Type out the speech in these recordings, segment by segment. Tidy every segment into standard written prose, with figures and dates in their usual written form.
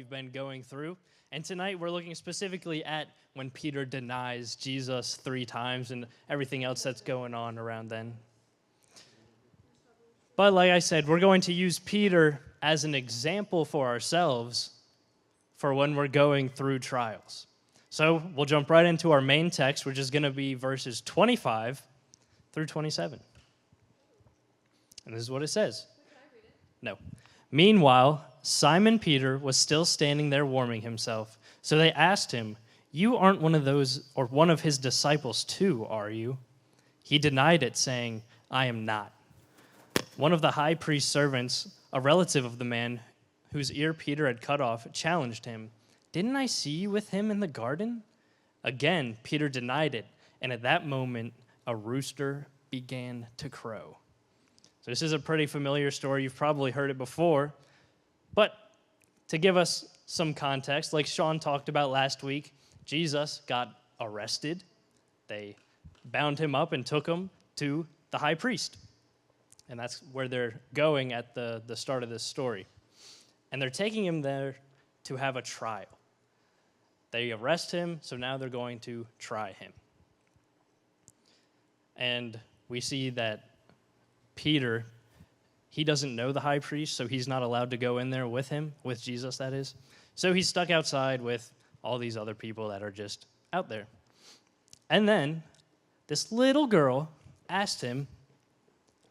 we've been going through. And tonight we're looking specifically at when Peter denies Jesus 3 times and everything else that's going on around then. But like I said, we're going to use Peter as an example for ourselves for when we're going through trials. So we'll jump right into our main text, which is going to be verses 25 through 27. And this is what it says. Can I read it? No. Meanwhile, Simon Peter was still standing there warming himself. So they asked him, "You aren't one of those or one of his disciples too, are you?" He denied it, saying, "I am not." One of the high priest's servants, a relative of the man whose ear Peter had cut off, challenged him, "Didn't I see you with him in the garden?" Again, Peter denied it, and at that moment, a rooster began to crow. So this is a pretty familiar story. You've probably heard it before. But to give us some context, like Sean talked about last week, Jesus got arrested. They bound him up and took him to the high priest. And that's where they're going at the start of this story. And they're taking him there to have a trial. They arrest him, so now they're going to try him. And we see that Peter, he doesn't know the high priest, so he's not allowed to go in there with him, with Jesus, that is. So he's stuck outside with all these other people that are just out there. And then this little girl asked him,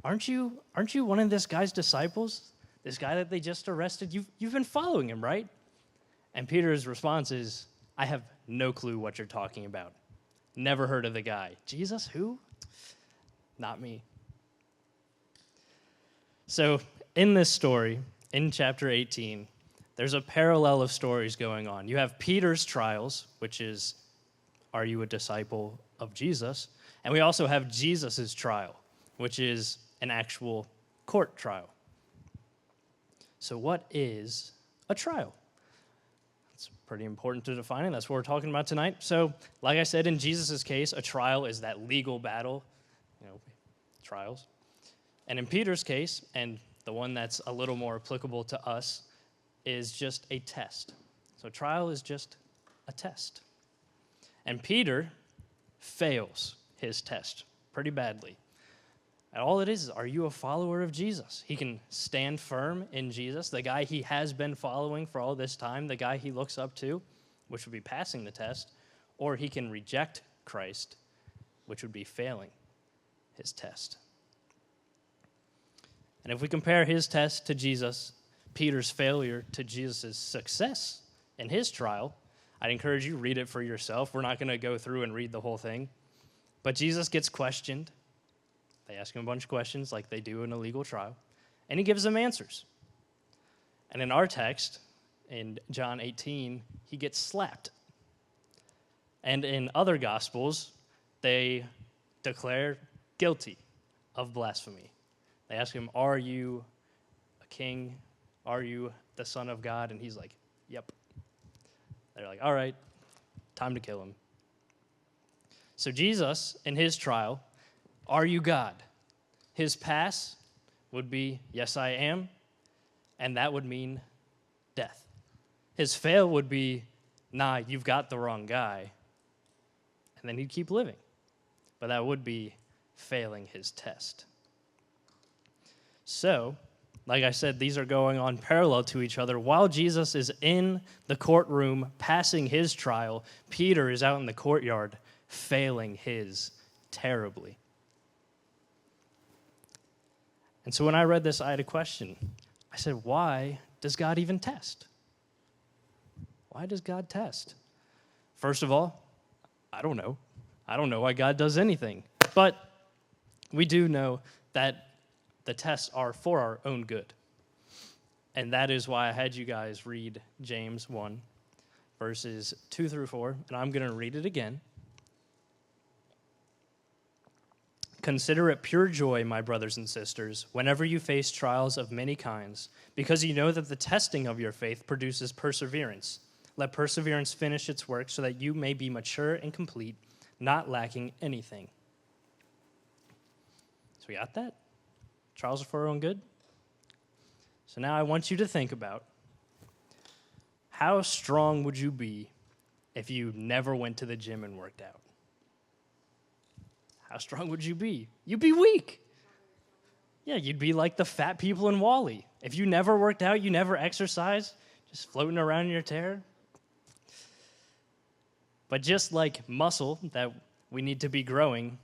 Aren't you one of this guy's disciples? This guy that they just arrested? You've been following him, right? And Peter's response is, "I have no clue what you're talking about. Never heard of the guy." Jesus, who? Not me. So in this story, in chapter 18, there's a parallel of stories going on. You have Peter's trials, which is, are you a disciple of Jesus? And we also have Jesus' trial, which is an actual court trial. So what is a trial? It's pretty important to define, and that's what we're talking about tonight. So like I said, in Jesus' case, a trial is that legal battle, trials. And in Peter's case, and the one that's a little more applicable to us, is just a test. So trial is just a test. And Peter fails his test pretty badly. And all it is, are you a follower of Jesus? He can stand firm in Jesus, the guy he has been following for all this time, the guy he looks up to, which would be passing the test, or he can reject Christ, which would be failing his test. And if we compare his test to Jesus, Peter's failure to Jesus' success in his trial, I'd encourage you, read it for yourself. We're not going to go through and read the whole thing. But Jesus gets questioned. They ask him a bunch of questions like they do in a legal trial, and he gives them answers. And in our text, in John 18, he gets slapped. And in other Gospels, they declare guilty of blasphemy. They ask him, "Are you a king? Are you the Son of God?" And he's like, "Yep." They're like, "All right, time to kill him." So Jesus, in his trial, "Are you God?" His pass would be, "Yes, I am," and that would mean death. His fail would be, "Nah, you've got the wrong guy," and then he'd keep living. But that would be failing his test. So, like I said, these are going on parallel to each other. While Jesus is in the courtroom passing his trial, Peter is out in the courtyard failing his terribly. And so when I read this, I had a question. I said, why does God even test? Why does God test? First of all, I don't know. I don't know why God does anything. But we do know that the tests are for our own good. And that is why I had you guys read James 1, verses 2 through 4, and I'm going to read it again. "Consider it pure joy, my brothers and sisters, whenever you face trials of many kinds, because you know that the testing of your faith produces perseverance. Let perseverance finish its work so that you may be mature and complete, not lacking anything." So we got that? Trials are for our own good? So now I want you to think about how strong would you be if you never went to the gym and worked out? How strong would you be? You'd be weak. Yeah, you'd be like the fat people in Wall-E. If you never worked out, you never exercised, just floating around in your chair. But just like muscle that we need to be growing,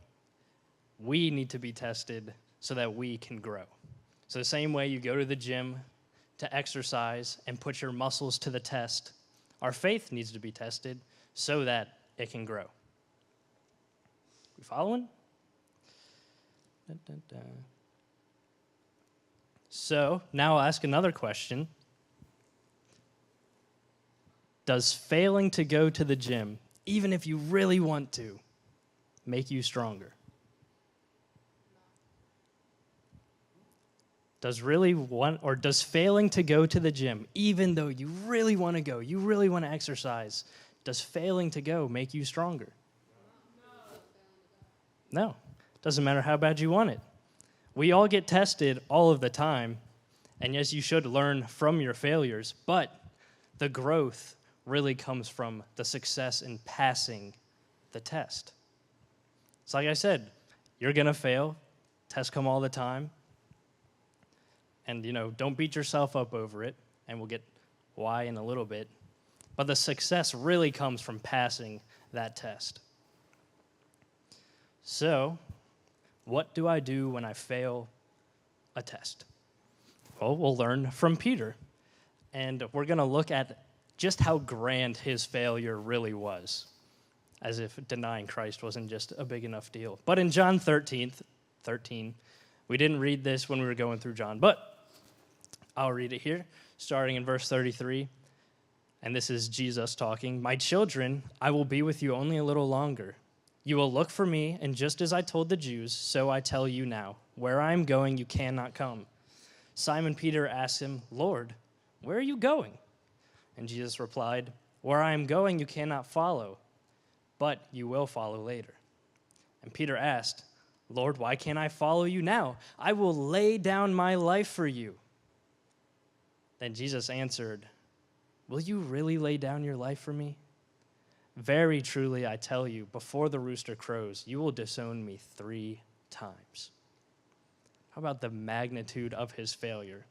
we need to be tested so that we can grow. So the same way you go to the gym to exercise and put your muscles to the test, our faith needs to be tested so that it can grow. We following? Dun, dun, dun. So now I'll ask another question. Does failing to go to the gym, even if you really want to, make you stronger? Does failing to go to the gym, even though you really want to go, you really want to exercise, does failing to go make you stronger? No. Doesn't matter how bad you want it. We all get tested all of the time, and yes, you should learn from your failures, but the growth really comes from the success in passing the test. It's like I said, you're going to fail. Tests come all the time. And, don't beat yourself up over it, and we'll get why in a little bit. But the success really comes from passing that test. So, what do I do when I fail a test? Well, we'll learn from Peter. And we're going to look at just how grand his failure really was, as if denying Christ wasn't just a big enough deal. But in John 13, we didn't read this when we were going through John, but I'll read it here, starting in verse 33. And this is Jesus talking. "My children, I will be with you only a little longer. You will look for me, and just as I told the Jews, so I tell you now, where I am going, you cannot come." Simon Peter asked him, "Lord, where are you going?" And Jesus replied, "Where I am going, you cannot follow, but you will follow later." And Peter asked, "Lord, why can't I follow you now? I will lay down my life for you." Then Jesus answered, "Will you really lay down your life for me? Very truly, I tell you, before the rooster crows, you will disown me 3 times. How about the magnitude of his failure?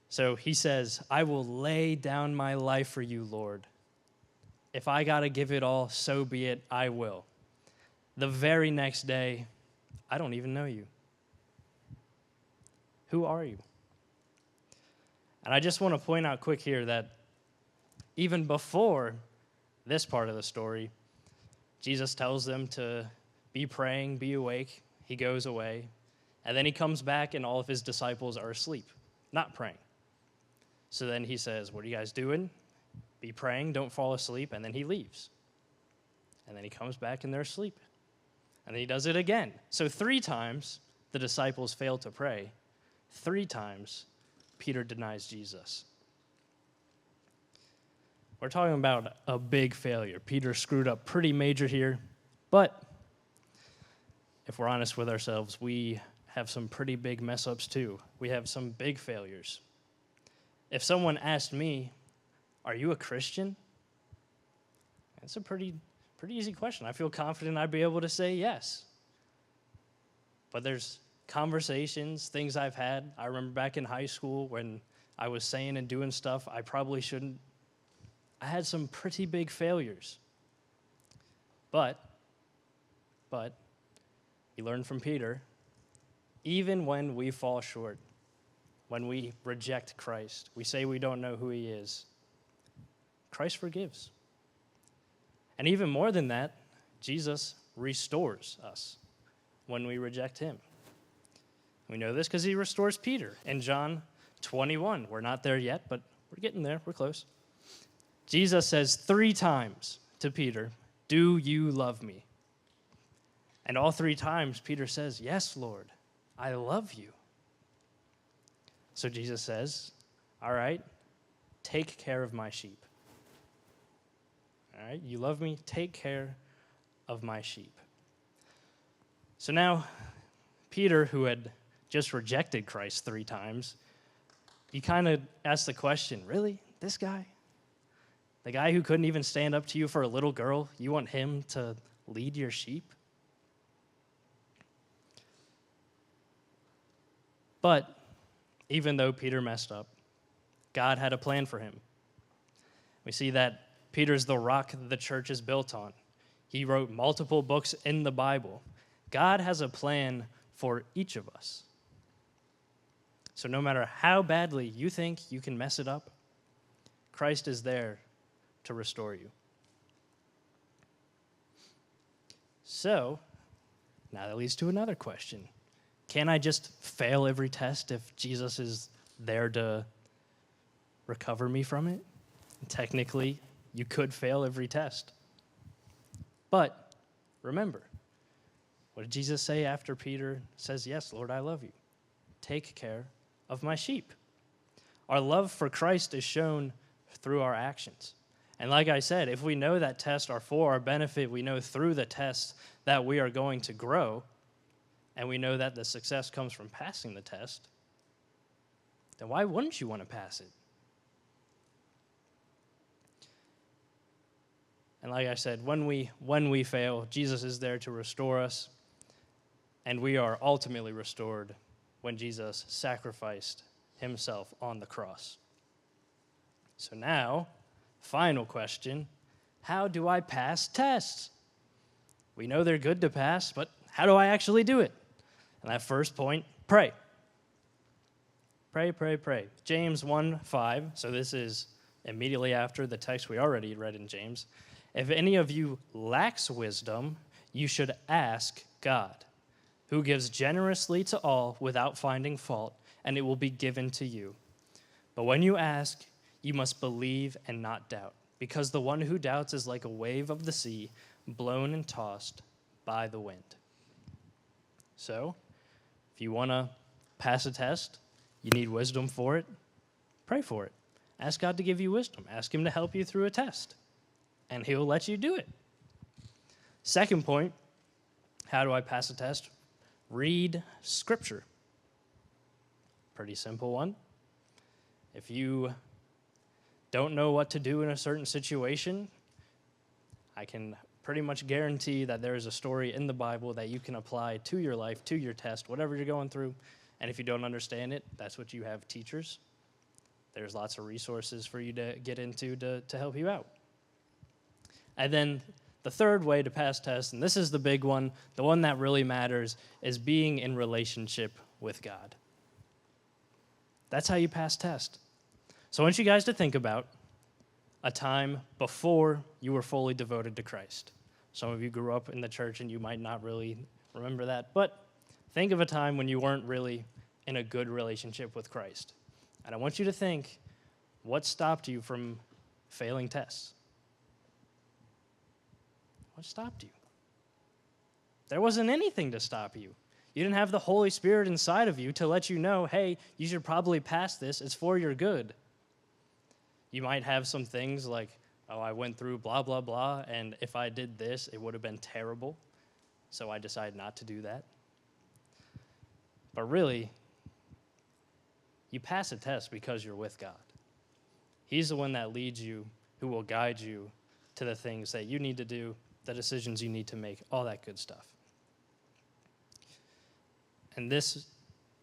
So he says, "I will lay down my life for you, Lord. If I got to give it all, so be it, I will." The very next day, "I don't even know you. Who are you?" And I just want to point out quick here that even before this part of the story, Jesus tells them to be praying, be awake. He goes away. And then he comes back and all of his disciples are asleep, not praying. So then he says, "What are you guys doing? Be praying, don't fall asleep." And then he leaves. And then he comes back and they're asleep. And then he does it again. So 3 times the disciples fail to pray. 3 times Peter denies Jesus. We're talking about a big failure. Peter screwed up pretty major here, but if we're honest with ourselves, we have some pretty big mess-ups too. We have some big failures. If someone asked me, "Are you a Christian?" That's a pretty easy question. I feel confident I'd be able to say yes. But there's conversations, things I've had. I remember back in high school when I was saying and doing stuff I probably shouldn't. I had some pretty big failures. But you learn from Peter, even when we fall short, when we reject Christ, we say we don't know who he is, Christ forgives. And even more than that, Jesus restores us when we reject him. We know this because he restores Peter in John 21. We're not there yet, but we're getting there. We're close. Jesus says 3 times to Peter, "Do you love me?" And all 3 times, Peter says, "Yes, Lord, I love you." So Jesus says, "All right, take care of my sheep." All right, you love me, take care of my sheep. So now, Peter, who had just rejected Christ 3 times, he kind of asked the question, really? This guy, the guy who couldn't even stand up to you for a little girl, you want him to lead your sheep? But even though Peter messed up, God had a plan for him. We see that Peter's the rock the church is built on. He wrote multiple books in the Bible. God has a plan for each of us. So no matter how badly you think you can mess it up, Christ is there to restore you. So, now that leads to another question. Can I just fail every test if Jesus is there to recover me from it? Technically, you could fail every test. But remember, what did Jesus say after Peter says, "Yes, Lord, I love you. Take care of my sheep"? Our love for Christ is shown through our actions. And like I said, if we know that tests are for our benefit, we know through the tests that we are going to grow, and we know that the success comes from passing the test, then why wouldn't you want to pass it? And like I said, when we fail, Jesus is there to restore us, and we are ultimately restored when Jesus sacrificed himself on the cross. So now, final question, how do I pass tests? We know they're good to pass, but how do I actually do it? And that first point, pray. Pray, pray, pray. James 1:5, so this is immediately after the text we already read in James. If any of you lacks wisdom, you should ask God, who gives generously to all without finding fault, and it will be given to you. But when you ask, you must believe and not doubt, because the one who doubts is like a wave of the sea, blown and tossed by the wind. So, if you want to pass a test, you need wisdom for it, pray for it. Ask God to give you wisdom. Ask him to help you through a test, and he'll let you do it. Second point, how do I pass a test? Read Scripture. Pretty simple one. If you don't know what to do in a certain situation, I can pretty much guarantee that there is a story in the Bible that you can apply to your life, to your test, whatever you're going through. And if you don't understand it, that's what you have teachers. There's lots of resources for you to get into to help you out. And then the third way to pass tests, and this is the big one, the one that really matters, is being in relationship with God. That's how you pass tests. So I want you guys to think about a time before you were fully devoted to Christ. Some of you grew up in the church and you might not really remember that, but think of a time when you weren't really in a good relationship with Christ. And I want you to think, what stopped you from failing tests? What stopped you? There wasn't anything to stop you. You didn't have the Holy Spirit inside of you to let you know, hey, you should probably pass this. It's for your good. You might have some things like, oh, I went through blah, blah, blah, and if I did this, it would have been terrible, so I decided not to do that. But really, you pass a test because you're with God. He's the one that leads you, who will guide you to the things that you need to do, the decisions you need to make, all that good stuff. And this,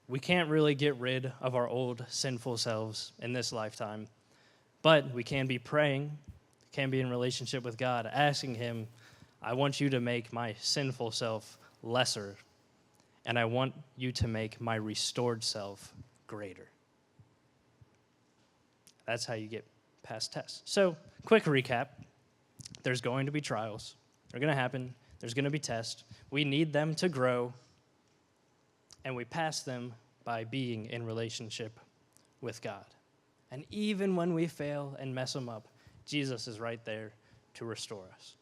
we can't really get rid of our old sinful selves in this lifetime, but we can be praying, can be in relationship with God, asking him, I want you to make my sinful self lesser, and I want you to make my restored self greater. That's how you get past tests. So, quick recap. There's going to be trials. They're going to happen. There's going to be tests. We need them to grow, and we pass them by being in relationship with God. And even when we fail and mess them up, Jesus is right there to restore us.